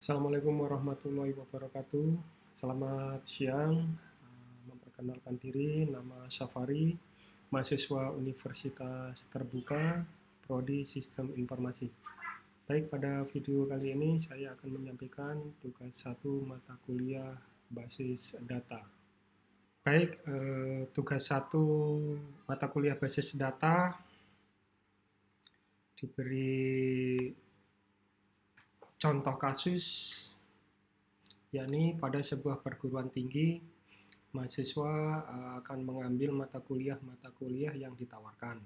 Assalamualaikum warahmatullahi wabarakatuh. Selamat siang. Memperkenalkan diri, nama Syafari, mahasiswa Universitas Terbuka, Prodi Sistem Informasi. Baik, pada video kali ini saya akan menyampaikan tugas 1 mata kuliah basis data. Baik, tugas 1 mata kuliah basis data diberi contoh kasus, yakni pada sebuah perguruan tinggi, mahasiswa akan mengambil mata kuliah yang ditawarkan.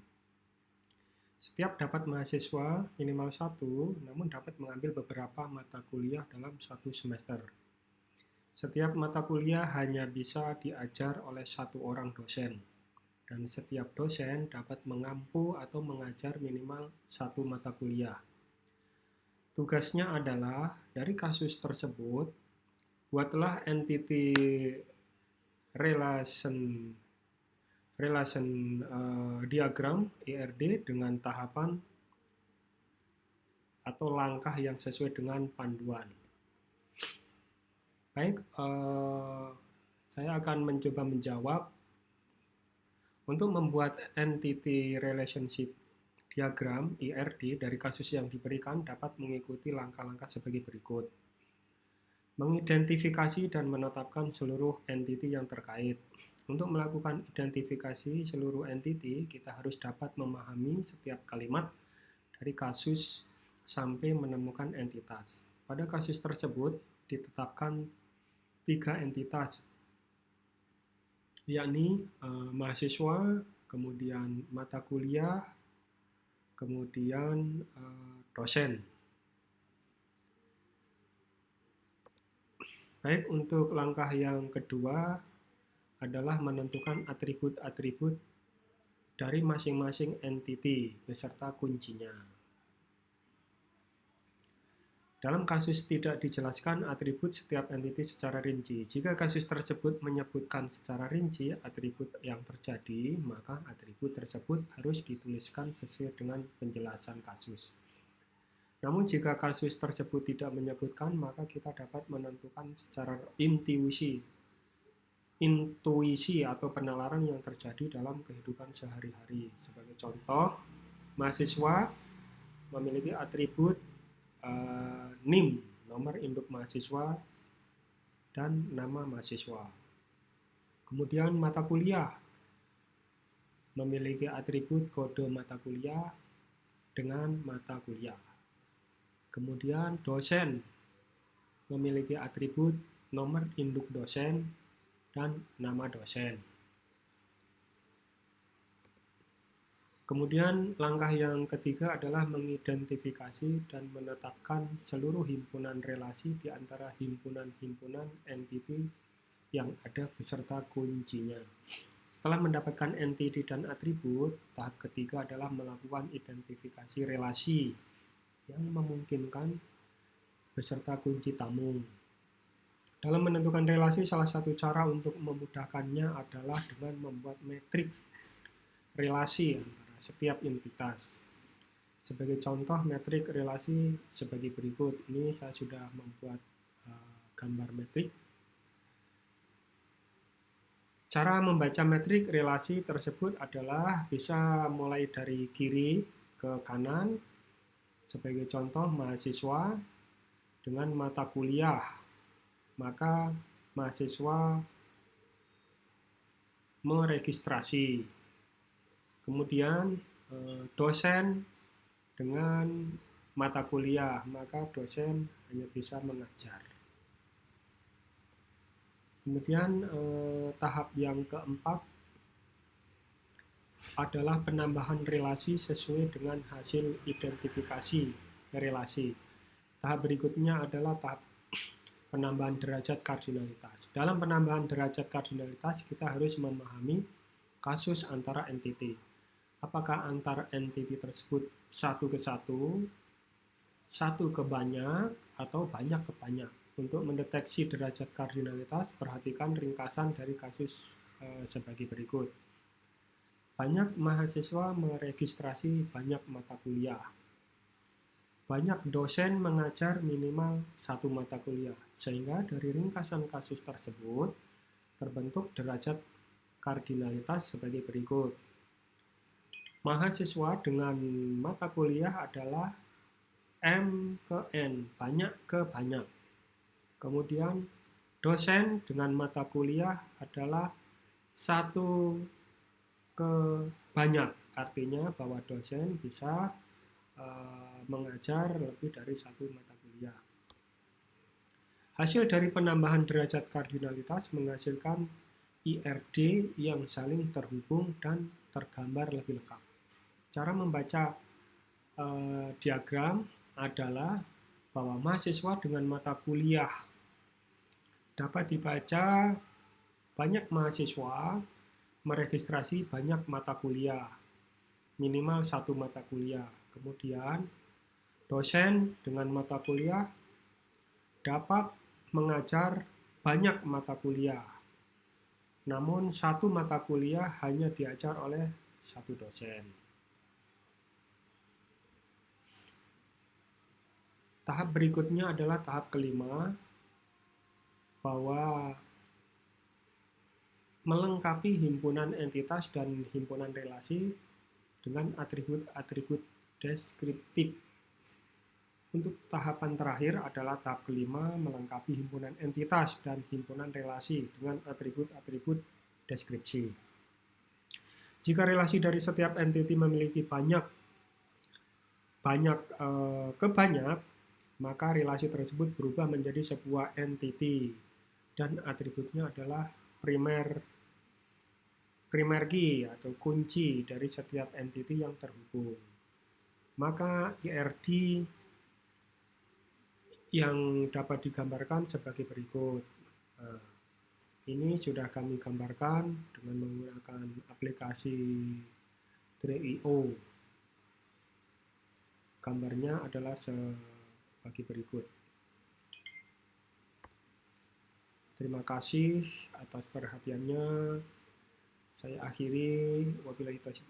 Setiap dapat mahasiswa minimal 1, namun dapat mengambil beberapa mata kuliah dalam 1 semester. Setiap mata kuliah hanya bisa diajar oleh 1 orang dosen, dan setiap dosen dapat mengampu atau mengajar minimal 1 mata kuliah. Tugasnya adalah, dari kasus tersebut, buatlah entity relation diagram ERD dengan tahapan atau langkah yang sesuai dengan panduan. Baik, saya akan mencoba menjawab. Untuk membuat entity relationship diagram ERD dari kasus yang diberikan dapat mengikuti langkah-langkah sebagai berikut. Mengidentifikasi dan menetapkan seluruh entity yang terkait. Untuk melakukan identifikasi seluruh entity, kita harus dapat memahami setiap kalimat dari kasus sampai menemukan entitas. Pada kasus tersebut ditetapkan 3 entitas, yakni mahasiswa, kemudian mata kuliah, kemudian dosen. Baik, untuk langkah yang kedua adalah menentukan atribut-atribut dari masing-masing entity beserta kuncinya. Dalam kasus tidak dijelaskan atribut setiap entity secara rinci. Jika kasus tersebut menyebutkan secara rinci atribut yang terjadi, maka atribut tersebut harus dituliskan sesuai dengan penjelasan kasus. Namun jika kasus tersebut tidak menyebutkan, maka kita dapat menentukan secara intuisi atau penalaran yang terjadi dalam kehidupan sehari-hari. Sebagai contoh, mahasiswa memiliki atribut NIM, nomor induk mahasiswa, dan nama mahasiswa. Kemudian mata kuliah memiliki atribut kode mata kuliah dengan mata kuliah. Kemudian dosen memiliki atribut nomor induk dosen dan nama dosen. Kemudian langkah yang ketiga adalah mengidentifikasi dan menetapkan seluruh himpunan relasi di antara himpunan-himpunan entity yang ada beserta kuncinya. Setelah mendapatkan entity dan atribut, tahap ketiga adalah melakukan identifikasi relasi yang memungkinkan beserta kunci tamu. Dalam menentukan relasi, salah satu cara untuk memudahkannya adalah dengan membuat metrik relasi antara setiap entitas. Sebagai contoh metrik relasi sebagai berikut. Ini saya sudah membuat gambar metrik. Cara membaca metrik relasi tersebut adalah bisa mulai dari kiri ke kanan. Sebagai contoh, mahasiswa dengan mata kuliah, maka mahasiswa meregistrasi. Kemudian dosen dengan mata kuliah, maka dosen hanya bisa mengajar. Kemudian tahap yang keempat adalah penambahan relasi sesuai dengan hasil identifikasi relasi. Tahap berikutnya adalah tahap penambahan derajat kardinalitas. Dalam penambahan derajat kardinalitas, kita harus memahami kasus antara entity. Apakah antara entity tersebut satu ke satu, satu ke banyak, atau banyak ke banyak. Untuk mendeteksi derajat kardinalitas, perhatikan ringkasan dari kasus sebagai berikut. Banyak mahasiswa meregistrasi banyak mata kuliah. banyak dosen mengajar minimal satu mata kuliah, sehingga dari ringkasan kasus tersebut terbentuk derajat kardinalitas sebagai berikut. Mahasiswa dengan mata kuliah adalah M ke N, banyak ke banyak. Kemudian dosen dengan mata kuliah adalah satu ke banyak, artinya bahwa dosen bisa mengajar lebih dari satu mata kuliah. Hasil dari penambahan derajat kardinalitas menghasilkan IRD yang saling terhubung dan tergambar lebih lengkap. Cara membaca diagram adalah bahwa mahasiswa dengan mata kuliah dapat dibaca banyak mahasiswa meregistrasi banyak mata kuliah, minimal satu mata kuliah. Kemudian dosen dengan mata kuliah dapat mengajar banyak mata kuliah, namun satu mata kuliah hanya diajar oleh satu dosen. Tahap berikutnya adalah tahap kelima, bahwa melengkapi himpunan entitas dan himpunan relasi dengan atribut-atribut deskriptif. Untuk tahapan terakhir adalah tahap kelima, melengkapi himpunan entitas dan himpunan relasi dengan atribut-atribut deskripsi. Jika relasi dari setiap entiti memiliki banyak ke banyak, maka relasi tersebut berubah menjadi sebuah entiti dan atributnya adalah primer key atau kunci dari setiap entiti yang terhubung. Maka IRD yang dapat digambarkan sebagai berikut. Nah, ini sudah kami gambarkan dengan menggunakan aplikasi Dreo. Gambarnya adalah sebagai berikut. Terima kasih atas perhatiannya. Saya akhiri. Wabillahi taufiq.